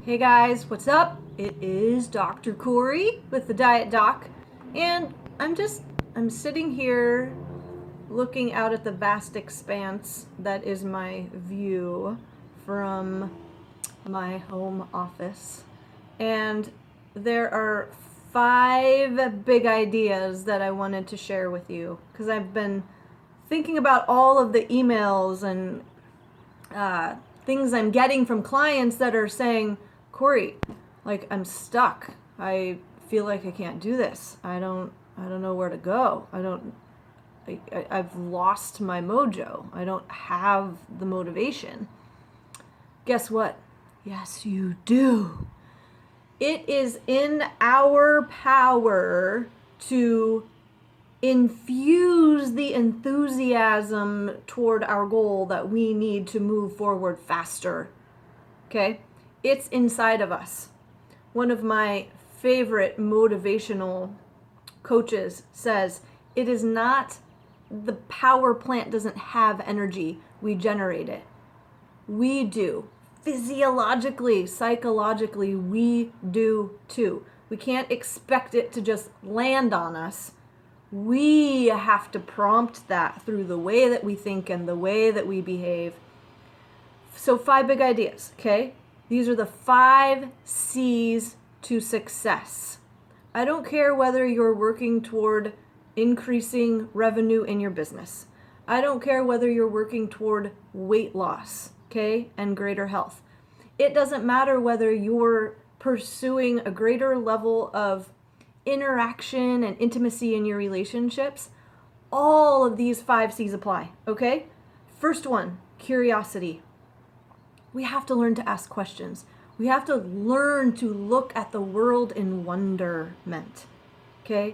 Hey guys, what's up? It is Dr. Kori with the Diet Doc, and I'm sitting here looking out at the vast expanse that is my view from my home office. And there are 5 big ideas that I wanted to share with you because I've been thinking about all of the emails and things I'm getting from clients that are saying, Kori, like I'm stuck. I feel like I can't do this. I don't know where to go. I've lost my mojo. I don't have the motivation. Guess what? Yes, you do. It is in our power to infuse the enthusiasm toward our goal that we need to move forward faster. Okay? It's inside of us. One of my favorite motivational coaches says, it is not the power plant doesn't have energy, we generate it. We do. Physiologically, psychologically, we do too. We can't expect it to just land on us. We have to prompt that through the way that we think and the way that we behave. So 5 big ideas, okay? These are the 5 C's to success. I don't care whether you're working toward increasing revenue in your business. I don't care whether you're working toward weight loss, okay, and greater health. It doesn't matter whether you're pursuing a greater level of interaction and intimacy in your relationships. All of these 5 C's apply, okay? First one, curiosity. We have to learn to ask questions. We have to learn to look at the world in wonderment, okay?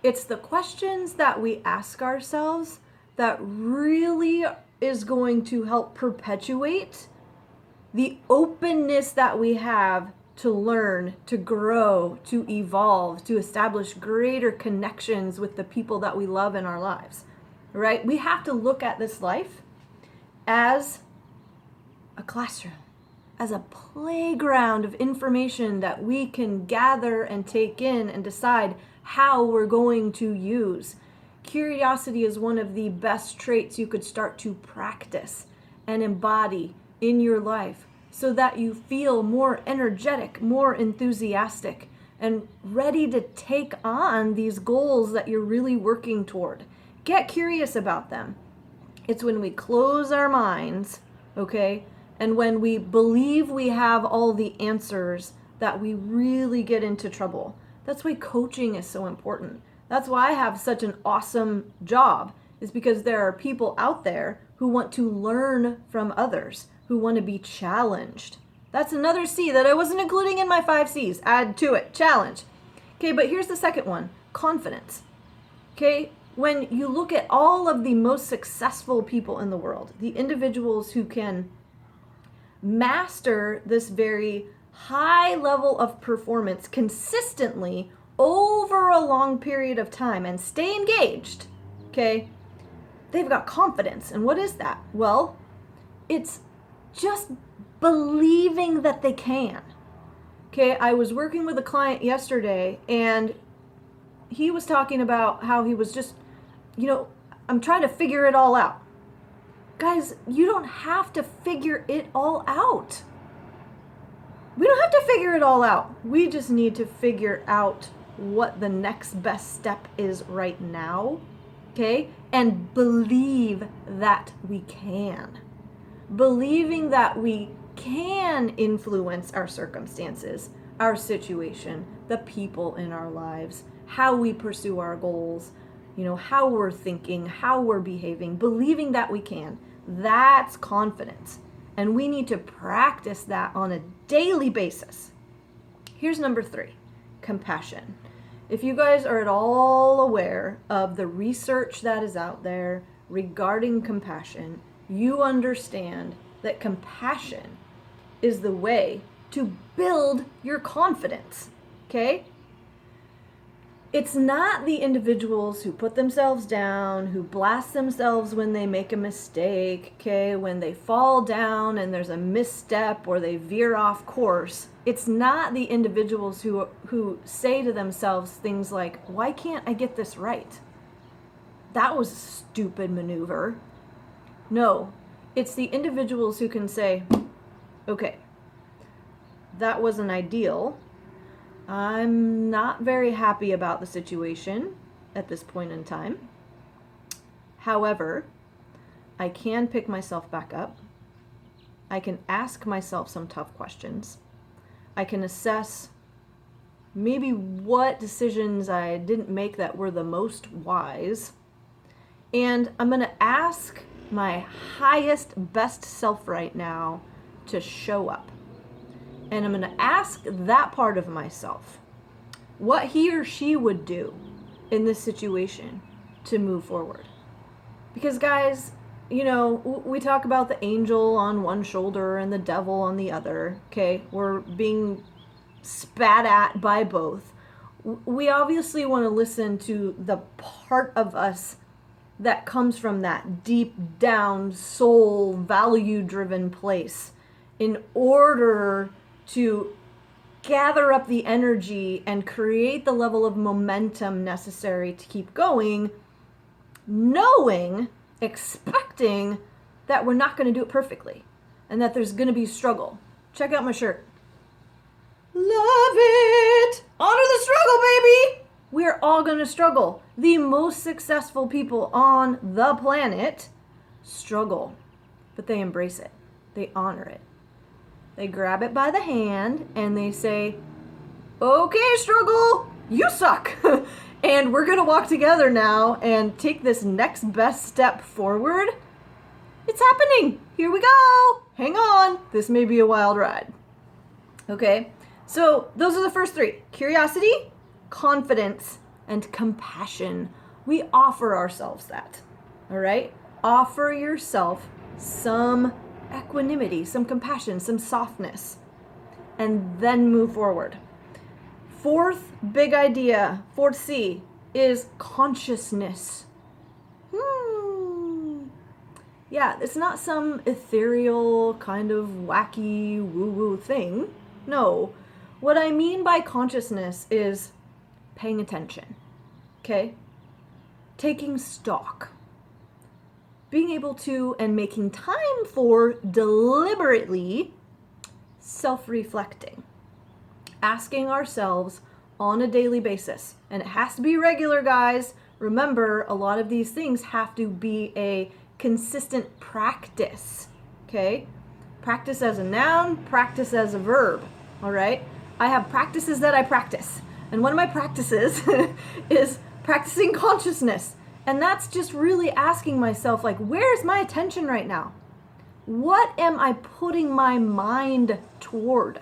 It's the questions that we ask ourselves that really is going to help perpetuate the openness that we have to learn, to grow, to evolve, to establish greater connections with the people that we love in our lives, right? We have to look at this life as a classroom, as a playground of information that we can gather and take in and decide how we're going to use. Curiosity is one of the best traits you could start to practice and embody in your life so that you feel more energetic, more enthusiastic, and ready to take on these goals that you're really working toward. Get curious about them. It's when we close our minds, okay, and when we believe we have all the answers that we really get into trouble. That's why coaching is so important. That's why I have such an awesome job, is because there are people out there who want to learn from others, who want to be challenged. That's another C that I wasn't including in my 5 C's. Add to it, challenge. Okay, but here's the second one, confidence. Okay, when you look at all of the most successful people in the world, the individuals who can master this very high level of performance consistently over a long period of time and stay engaged, okay, they've got confidence. And what is that? Well, it's just believing that they can. Okay, I was working with a client yesterday and he was talking about how he was just, I'm trying to figure it all out. Guys, you don't have to figure it all out. We don't have to figure it all out. We just need to figure out what the next best step is right now, okay? And believe that we can. Believing that we can influence our circumstances, our situation, the people in our lives, how we pursue our goals, how we're thinking, how we're behaving, believing that we can. That's confidence. And we need to practice that on a daily basis. Here's number 3, compassion. If you guys are at all aware of the research that is out there regarding compassion, you understand that compassion is the way to build your confidence, okay? It's not the individuals who put themselves down, who blast themselves when they make a mistake, okay, when they fall down and there's a misstep or they veer off course. It's not the individuals who say to themselves things like, why can't I get this right? That was a stupid maneuver. No, it's the individuals who can say, okay, that wasn't ideal. I'm not very happy about the situation at this point in time. However, I can pick myself back up. I can ask myself some tough questions. I can assess maybe what decisions I didn't make that were the most wise. And I'm going to ask my highest, best self right now to show up. And I'm going to ask that part of myself what he or she would do in this situation to move forward. Because guys, you know, we talk about the angel on one shoulder and the devil on the other, okay? We're being spat at by both. We obviously want to listen to the part of us that comes from that deep down soul value driven place in order to gather up the energy and create the level of momentum necessary to keep going, knowing, expecting that we're not going to do it perfectly and that there's going to be struggle. Check out my shirt. Love it! Honor the struggle, baby! We're all going to struggle. The most successful people on the planet struggle, but they embrace it. They honor it. They grab it by the hand and they say, okay, struggle, you suck. And we're going to walk together now and take this next best step forward. It's happening. Here we go. Hang on. This may be a wild ride. Okay, so those are the first three. Curiosity, confidence, and compassion. We offer ourselves that. All right? Offer yourself some equanimity, some compassion, some softness, and then move forward. Fourth big idea, fourth C, is consciousness. Yeah, it's not some ethereal kind of wacky woo-woo thing. No, what I mean by consciousness is paying attention, okay? Taking stock. Being able to and making time for deliberately self-reflecting. Asking ourselves on a daily basis. And it has to be regular, guys. Remember, a lot of these things have to be a consistent practice, okay? Practice as a noun, practice as a verb, all right? I have practices that I practice. And one of my practices is practicing consciousness. And that's just really asking myself, like, where's my attention right now? What am I putting my mind toward?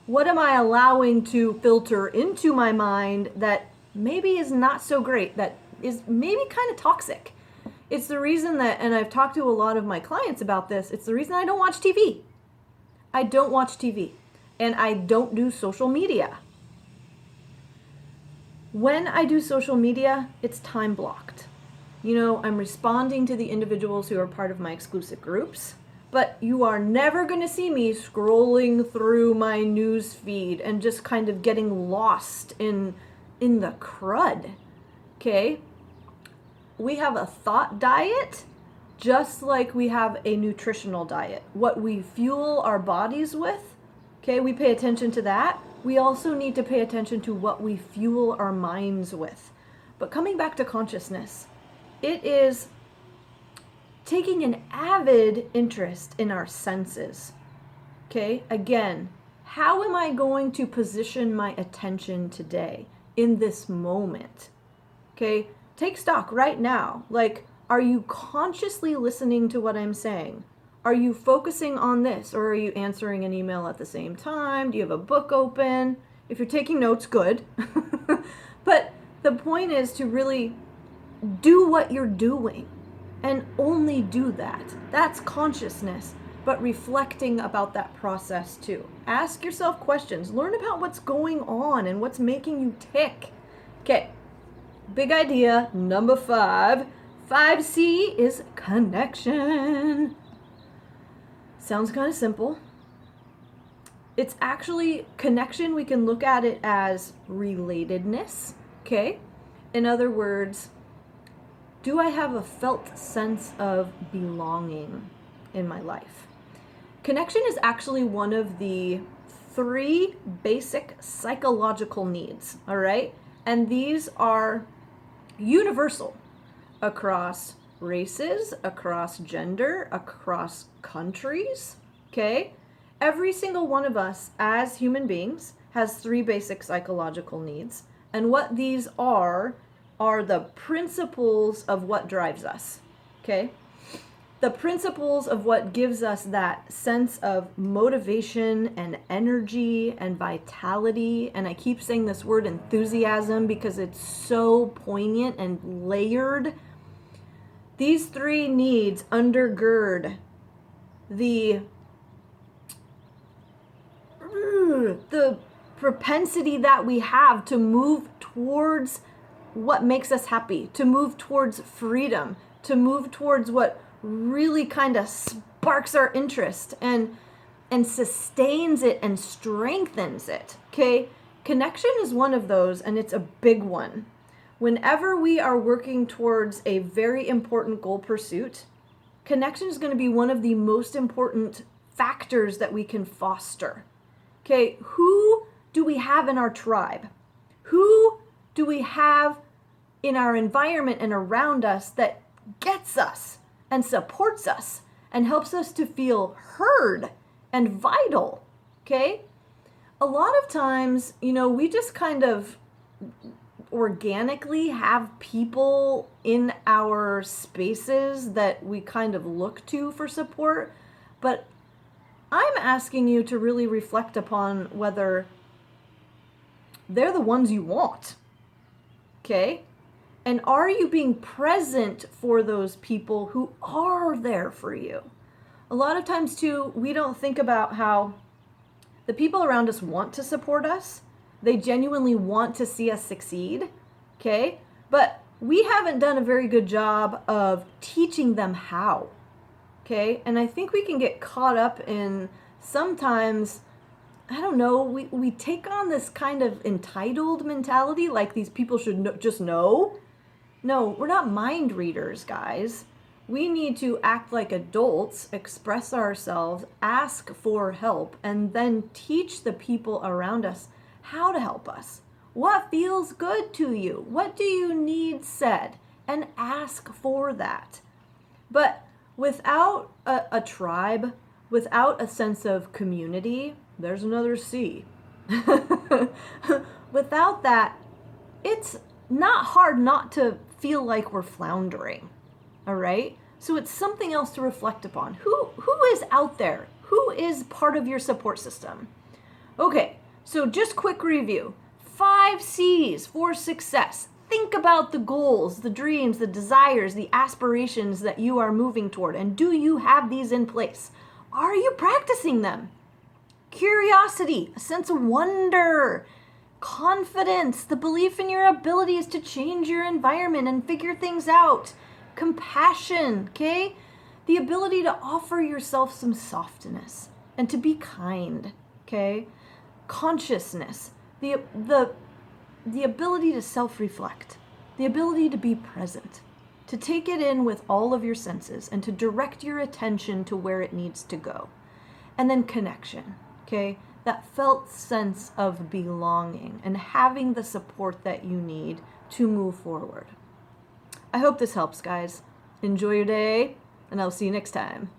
What am I allowing to filter into my mind that maybe is not so great, that is maybe kind of toxic? It's the reason that, and I've talked to a lot of my clients about this, it's the reason I don't watch TV. I don't watch TV. And I don't do social media. When I do social media, it's time blocked. You know, I'm responding to the individuals who are part of my exclusive groups, but you are never going to see me scrolling through my news feed and just kind of getting lost in the crud. Okay? We have a thought diet just like we have a nutritional diet. What we fuel our bodies with, okay, we pay attention to that. We also need to pay attention to what we fuel our minds with. But coming back to consciousness, it is taking an avid interest in our senses. Okay, again, how am I going to position my attention today in this moment? Okay, take stock right now. Like, are you consciously listening to what I'm saying? Are you focusing on this, or are you answering an email at the same time? Do you have a book open? If you're taking notes, good. But the point is to really do what you're doing and only do that. That's consciousness, but reflecting about that process too. Ask yourself questions. Learn about what's going on and what's making you tick. Okay, big idea number 5. 5C is connection. Sounds kind of simple. It's actually connection. We can look at it as relatedness. Okay? In other words, do I have a felt sense of belonging in my life? Connection is actually one of the 3 basic psychological needs, all right? And these are universal across races, across gender, across countries, okay? Every single one of us as human beings has 3 basic psychological needs. And what these are the principles of what drives us, okay? The principles of what gives us that sense of motivation and energy and vitality. And I keep saying this word enthusiasm because it's so poignant and layered. These 3 needs undergird the propensity that we have to move towards what makes us happy, to move towards freedom, to move towards what really kind of sparks our interest and sustains it and strengthens it. Okay? Connection is one of those, and it's a big one. Whenever we are working towards a very important goal pursuit, connection is going to be one of the most important factors that we can foster. Okay, who do we have in our tribe? Who do we have in our environment and around us that gets us and supports us and helps us to feel heard and vital? Okay? A lot of times, we just kind of organically have people in our spaces that we kind of look to for support, but I'm asking you to really reflect upon whether they're the ones you want, okay? And are you being present for those people who are there for you? A lot of times, too, we don't think about how the people around us want to support us. They genuinely want to see us succeed, okay? But we haven't done a very good job of teaching them how, okay? And I think we can get caught up in sometimes, I don't know, we take on this kind of entitled mentality, like these people should just know. No, we're not mind readers, guys. We need to act like adults, express ourselves, ask for help, and then teach the people around us how to help us. What feels good to you? What do you need said? And ask for that. But without a tribe, without a sense of community, there's another C. Without that, it's not hard not to feel like we're floundering. All right? So it's something else to reflect upon. Who is out there? Who is part of your support system? Okay, so just quick review. 5 C's for success. Think about the goals, the dreams, the desires, the aspirations that you are moving toward. And do you have these in place? Are you practicing them? Curiosity, a sense of wonder, confidence, the belief in your abilities to change your environment and figure things out. Compassion, okay? The ability to offer yourself some softness and to be kind, okay? Consciousness, the ability to self-reflect, the ability to be present, to take it in with all of your senses and to direct your attention to where it needs to go. And then connection, okay? That felt sense of belonging and having the support that you need to move forward. I hope this helps, guys. Enjoy your day, and I'll see you next time.